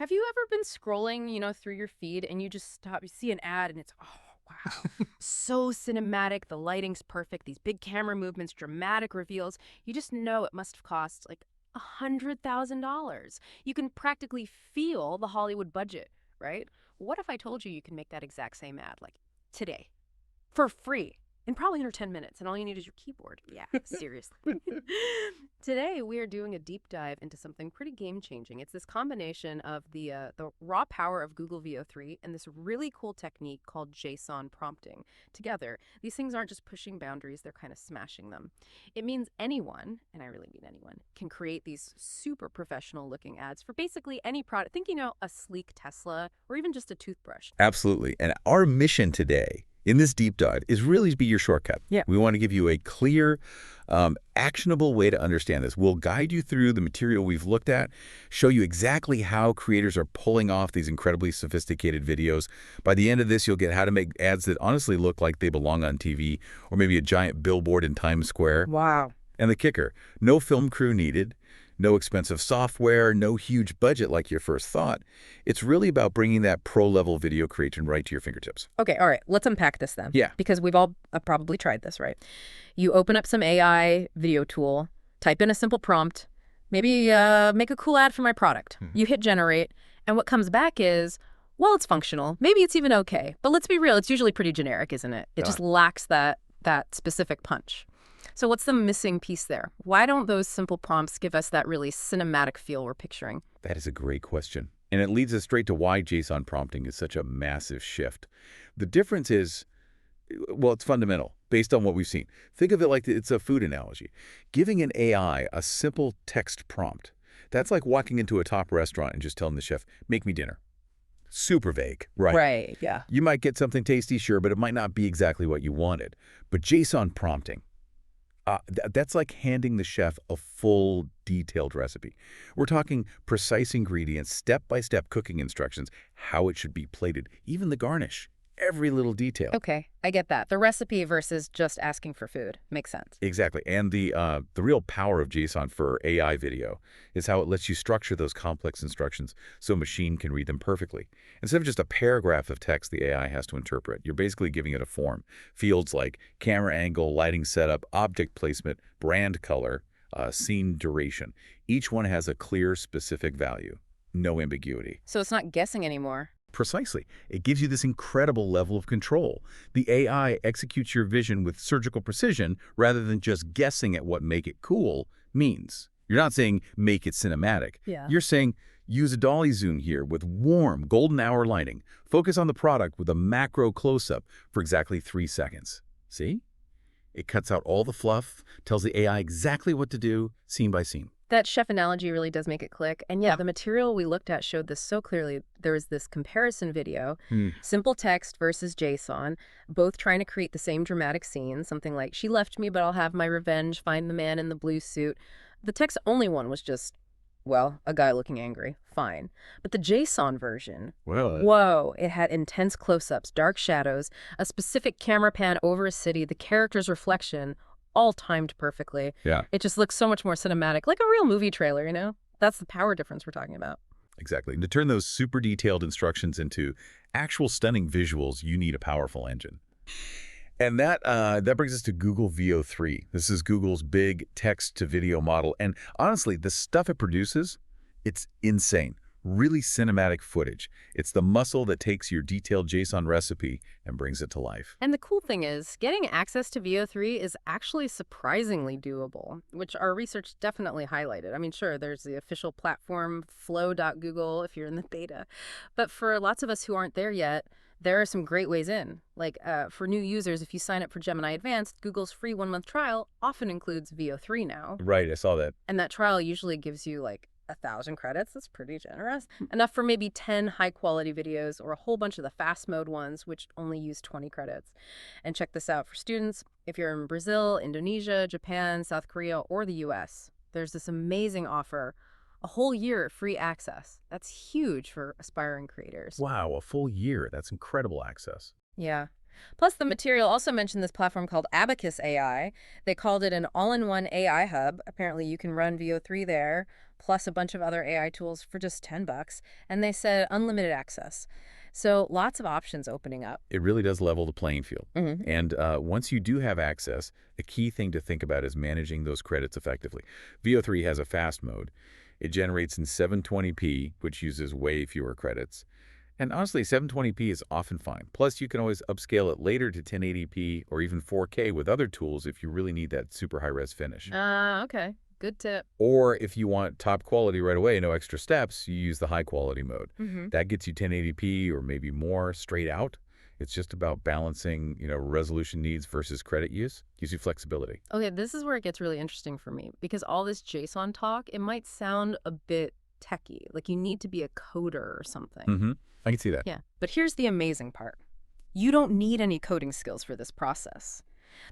Have you ever been scrolling, through your feed and you just stop, you see an ad and it's, oh, wow, so cinematic. The lighting's perfect. These big camera movements, dramatic reveals. You just know it must have cost like $100,000. You can practically feel the Hollywood budget, right? What if I told you can make that exact same ad like today for free? In probably under 10 minutes, and all you need is your keyboard. Yeah, seriously. Today, we are doing a deep dive into something pretty game-changing. It's this combination of the raw power of Google VEO3 and this really cool technique called JSON prompting. Together, these things aren't just pushing boundaries, they're kind of smashing them. It means anyone, and I really mean anyone, can create these super professional-looking ads for basically any product. Think, a sleek Tesla or even just a toothbrush. Absolutely. And our mission today in this deep dive is really to be your shortcut. Yeah. We want to give you a clear, actionable way to understand this. We'll guide you through the material we've looked at, show you exactly how creators are pulling off these incredibly sophisticated videos. By the end of this, you'll get how to make ads that honestly look like they belong on TV or maybe a giant billboard in Times Square. Wow. And the kicker, no film crew needed. No expensive software, no huge budget like your first thought. It's really about bringing that pro-level video creation right to your fingertips. Okay, all right. Let's unpack this then. Yeah. Because we've all probably tried this, right? You open up some AI video tool, type in a simple prompt, maybe make a cool ad for my product. You hit generate, and what comes back is, well, it's functional. Maybe it's even okay. But let's be real, it's usually pretty generic, isn't it? It just lacks that specific punch. So what's the missing piece there? Why don't those simple prompts give us that really cinematic feel we're picturing? That is a great question. And it leads us straight to why JSON prompting is such a massive shift. The difference is, well, it's fundamental based on what we've seen. Think of it like it's a food analogy. Giving an AI a simple text prompt, that's like walking into a top restaurant and just telling the chef, make me dinner. Super vague, right? Right, yeah. You might get something tasty, sure, but it might not be exactly what you wanted. But JSON prompting, that's like handing the chef a full, detailed recipe. We're talking precise ingredients, step-by-step cooking instructions, how it should be plated, even the garnish, every little detail. Okay, I get that. The recipe versus just asking for food. Makes sense. Exactly. And the real power of JSON for AI video is how it lets you structure those complex instructions so a machine can read them perfectly. Instead of just a paragraph of text the AI has to interpret, you're basically giving it a form. Fields like camera angle, lighting setup, object placement, brand color, scene duration. Each one has a clear, specific value. No ambiguity. So it's not guessing anymore. Precisely. It gives you this incredible level of control. The AI executes your vision with surgical precision rather than just guessing at what make it cool means. You're not saying make it cinematic. Yeah. You're saying use a dolly zoom here with warm golden hour lighting. Focus on the product with a macro close-up for exactly 3 seconds. See? It cuts out all the fluff, tells the AI exactly what to do, scene by scene. That chef analogy really does make it click. And yeah, the material we looked at showed this so clearly. There was this comparison video, simple text versus JSON, both trying to create the same dramatic scene, something like, she left me, but I'll have my revenge, find the man in the blue suit. The text only one was just, well, a guy looking angry. Fine. But the JSON version, whoa, it had intense close-ups, dark shadows, a specific camera pan over a city, the character's reflection, all timed perfectly. Yeah. It just looks so much more cinematic, like a real movie trailer, That's the power difference we're talking about. Exactly. And to turn those super detailed instructions into actual stunning visuals, you need a powerful engine. And that brings us to Google VEO3. This is Google's big text-to-video model. And honestly, the stuff it produces, it's insane. Really cinematic footage. It's the muscle that takes your detailed JSON recipe and brings it to life. And the cool thing is, getting access to VEO3 is actually surprisingly doable, which our research definitely highlighted. I mean, sure, there's the official platform, flow.google, if you're in the beta. But for lots of us who aren't there yet, there are some great ways in. Like for new users, if you sign up for Gemini Advanced, Google's free 1-month trial often includes VEO3 now. Right, I saw that. And that trial usually gives you like 1,000 credits. That's pretty generous. Enough for maybe 10 high-quality videos or a whole bunch of the fast mode ones, which only use 20 credits. And check this out for students. If you're in Brazil, Indonesia, Japan, South Korea, or the US, there's this amazing offer. A whole year of free access. That's huge for aspiring creators. Wow, a full year. That's incredible access. Yeah. Plus, the material also mentioned this platform called Abacus AI. They called it an all-in-one AI hub. Apparently, you can run VO3 there, plus a bunch of other AI tools for just $10. And they said unlimited access. So lots of options opening up. It really does level the playing field. Hmm. And once you do have access, a key thing to think about is managing those credits effectively. VO3 has a fast mode. It generates in 720p, which uses way fewer credits. And honestly, 720p is often fine. Plus, you can always upscale it later to 1080p or even 4K with other tools if you really need that super high-res finish. Okay. Good tip. Or if you want top quality right away, no extra steps, you use the high-quality mode. Hmm. That gets you 1080p or maybe more straight out. It's just about balancing, resolution needs versus credit use. Gives you flexibility. Okay, this is where it gets really interesting for me because all this JSON talk, it might sound a bit techy, like you need to be a coder or something. Mm-hmm. I can see that. Yeah, but here's the amazing part. You don't need any coding skills for this process.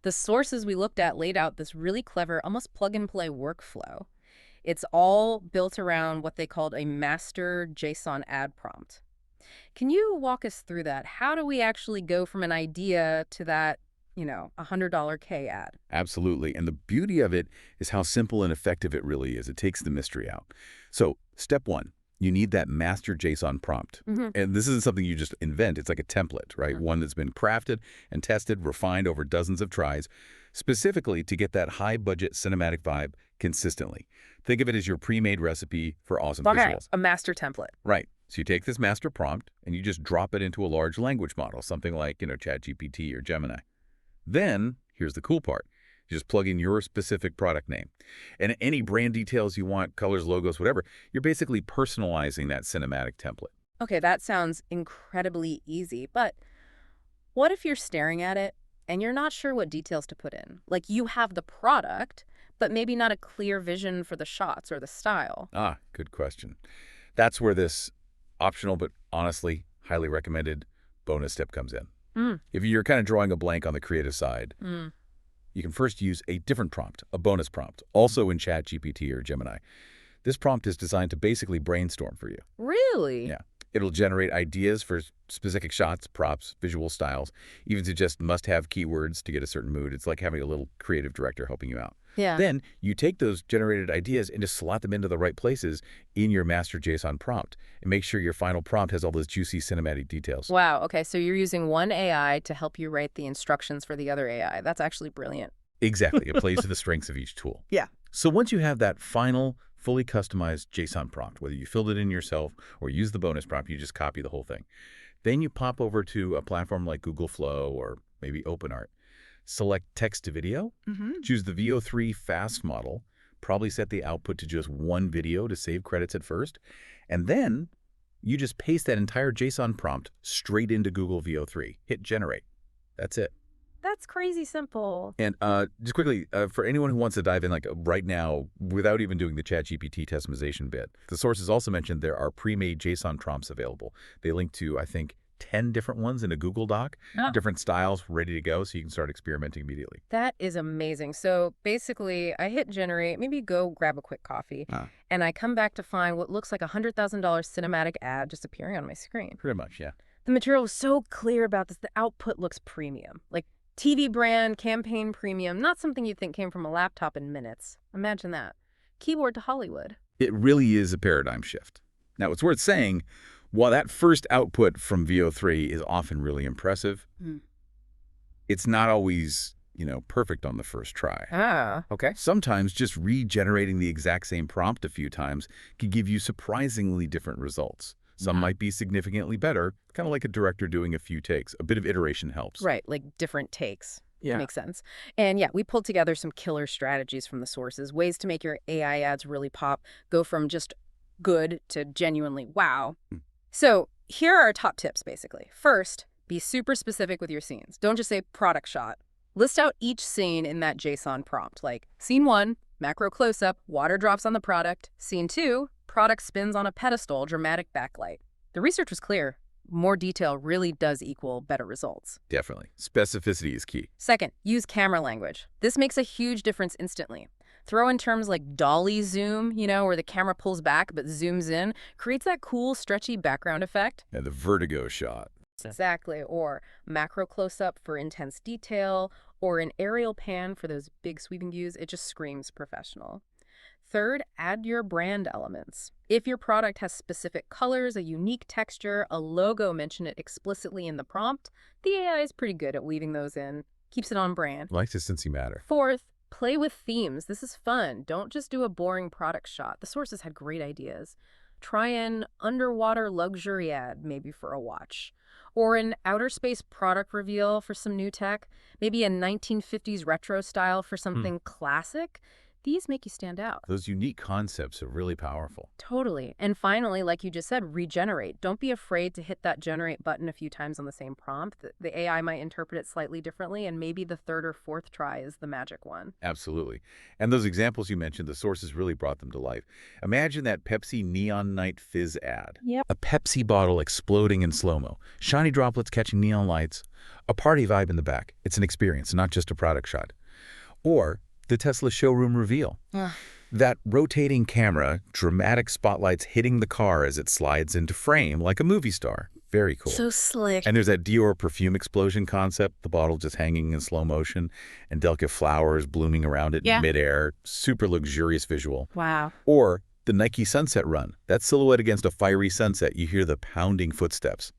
The sources we looked at laid out this really clever, almost plug-and-play workflow. It's all built around what they called a master JSON ad prompt. Can you walk us through that? How do we actually go from an idea to that, $100 K ad? Absolutely. And the beauty of it is how simple and effective it really is. It takes the mystery out. So, step one, you need that master JSON prompt. Hmm. And this isn't something you just invent. It's like a template, right? Yeah. One that's been crafted and tested, refined over dozens of tries, specifically to get that high-budget cinematic vibe consistently. Think of it as your pre-made recipe for awesome visuals. A master template. Right. So you take this master prompt and you just drop it into a large language model, something like, ChatGPT or Gemini. Then, here's the cool part. You just plug in your specific product name. And any brand details you want, colors, logos, whatever, you're basically personalizing that cinematic template. Okay, that sounds incredibly easy, but what if you're staring at it and you're not sure what details to put in? Like you have the product, but maybe not a clear vision for the shots or the style. Ah, good question. That's where this optional but honestly highly recommended bonus tip comes in. Mm. If you're kind of drawing a blank on the creative side, Mm. you can first use a different prompt, a bonus prompt, also in ChatGPT or Gemini. This prompt is designed to basically brainstorm for you. Really? Yeah. It'll generate ideas for specific shots, props, visual styles, even to just must-have keywords to get a certain mood. It's like having a little creative director helping you out. Yeah. Then you take those generated ideas and just slot them into the right places in your master JSON prompt and make sure your final prompt has all those juicy cinematic details. Wow. Okay, so you're using one AI to help you write the instructions for the other AI. That's actually brilliant. Exactly. It plays to the strengths of each tool. Yeah. So once you have that final, fully customized JSON prompt, whether you filled it in yourself or use the bonus prompt, you just copy the whole thing. Then you pop over to a platform like Google Flow or maybe OpenArt. Select text to video, choose the VO3 fast model, probably set the output to just one video to save credits at first, and then you just paste that entire JSON prompt straight into Google VO3. Hit generate. That's it. That's crazy simple. And just quickly, for anyone who wants to dive in like right now without even doing the ChatGPT customization bit, the sources also mentioned there are pre-made JSON prompts available. They link to, I think, 10 different ones in a Google Doc, different styles ready to go, so you can start experimenting immediately. That is amazing. So basically, I hit generate, maybe go grab a quick coffee, and I come back to find what looks like a $100,000 cinematic ad just appearing on my screen. Pretty much, yeah. The material was so clear about this. The output looks premium, like TV brand, campaign premium, not something you'd think came from a laptop in minutes. Imagine that. Keyboard to Hollywood. It really is a paradigm shift. Now, it's worth saying, while that first output from VO3 is often really impressive, it's not always, perfect on the first try. Ah, okay. Sometimes just regenerating the exact same prompt a few times can give you surprisingly different results. Some might be significantly better, kind of like a director doing a few takes. A bit of iteration helps. Right, like different takes. Yeah. Makes sense. And yeah, we pulled together some killer strategies from the sources, ways to make your AI ads really pop, go from just good to genuinely wow. So here are our top tips, basically. First, be super specific with your scenes. Don't just say product shot. List out each scene in that JSON prompt, like scene 1, macro close-up, water drops on the product. Scene 2, product spins on a pedestal, dramatic backlight. The research was clear. More detail really does equal better results. Definitely. Specificity is key. Second, use camera language. This makes a huge difference instantly. Throw in terms like dolly zoom, where the camera pulls back but zooms in, creates that cool, stretchy background effect. And the vertigo shot. Exactly. Or macro close-up for intense detail, or an aerial pan for those big sweeping views. It just screams professional. Third, add your brand elements. If your product has specific colors, a unique texture, a logo, mention it explicitly in the prompt. The AI is pretty good at weaving those in, keeps it on brand. Like to Cincy matter. Fourth, play with themes. This is fun. Don't just do a boring product shot. The sources had great ideas. Try an underwater luxury ad, maybe for a watch, or an outer space product reveal for some new tech, maybe a 1950s retro style for something classic. These make you stand out. Those unique concepts are really powerful. Totally. And finally, like you just said, regenerate. Don't be afraid to hit that generate button a few times on the same prompt. The AI might interpret it slightly differently, and maybe the third or fourth try is the magic one. Absolutely. And those examples you mentioned, the sources really brought them to life. Imagine that Pepsi Neon Night Fizz ad. Yep. A Pepsi bottle exploding in slow-mo, shiny droplets catching neon lights, a party vibe in the back. It's an experience, not just a product shot. Or the Tesla showroom reveal. That rotating camera, dramatic spotlights hitting the car as it slides into frame like a movie star. Very cool. So slick. And there's that Dior perfume explosion concept, the bottle just hanging in slow motion, and delicate flowers blooming around it in midair. Super luxurious visual. Wow. Or the Nike sunset run. That silhouette against a fiery sunset, you hear the pounding footsteps.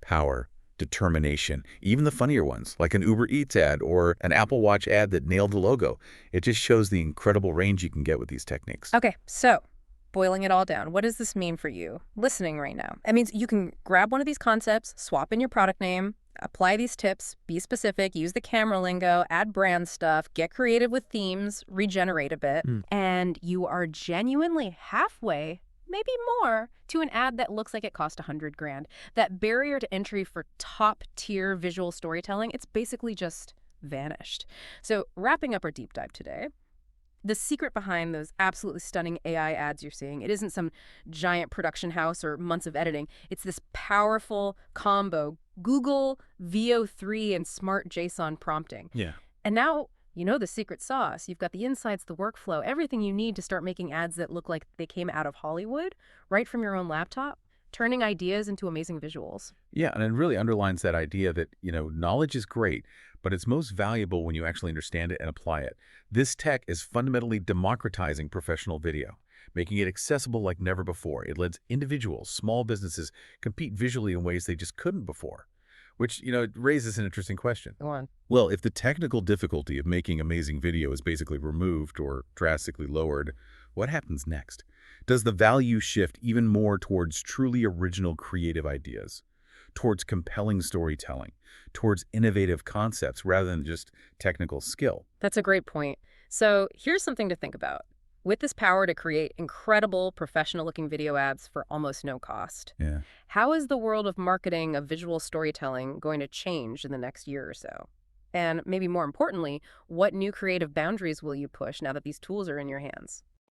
Power, determination, even the funnier ones, like an Uber Eats ad or an Apple Watch ad that nailed the logo. It just shows the incredible range you can get with these techniques. Okay, so boiling it all down, what does this mean for you listening right now? It means you can grab one of these concepts, swap in your product name, apply these tips, be specific, use the camera lingo, add brand stuff, get creative with themes, regenerate a bit, and you are genuinely halfway, maybe more, to an ad that looks like it cost $100,000. That barrier to entry for top-tier visual storytelling, it's basically just vanished. So wrapping up our deep dive today, the secret behind those absolutely stunning AI ads you're seeing, it isn't some giant production house or months of editing. It's this powerful combo, Google VEO3 and smart JSON prompting. Yeah. And now you know the secret sauce. You've got the insights, the workflow, everything you need to start making ads that look like they came out of Hollywood, right from your own laptop, turning ideas into amazing visuals. Yeah, and it really underlines that idea that, knowledge is great, but it's most valuable when you actually understand it and apply it. This tech is fundamentally democratizing professional video, making it accessible like never before. It lets individuals, small businesses, compete visually in ways they just couldn't before. Which, it raises an interesting question. Go on. Well, if the technical difficulty of making amazing video is basically removed or drastically lowered, what happens next? Does the value shift even more towards truly original creative ideas, towards compelling storytelling, towards innovative concepts rather than just technical skill? That's a great point. So here's something to think about. With this power to create incredible, professional-looking video ads for almost no cost, Yeah. how is the world of marketing, of visual storytelling, going to change in the next year or so? And maybe more importantly, what new creative boundaries will you push now that these tools are in your hands?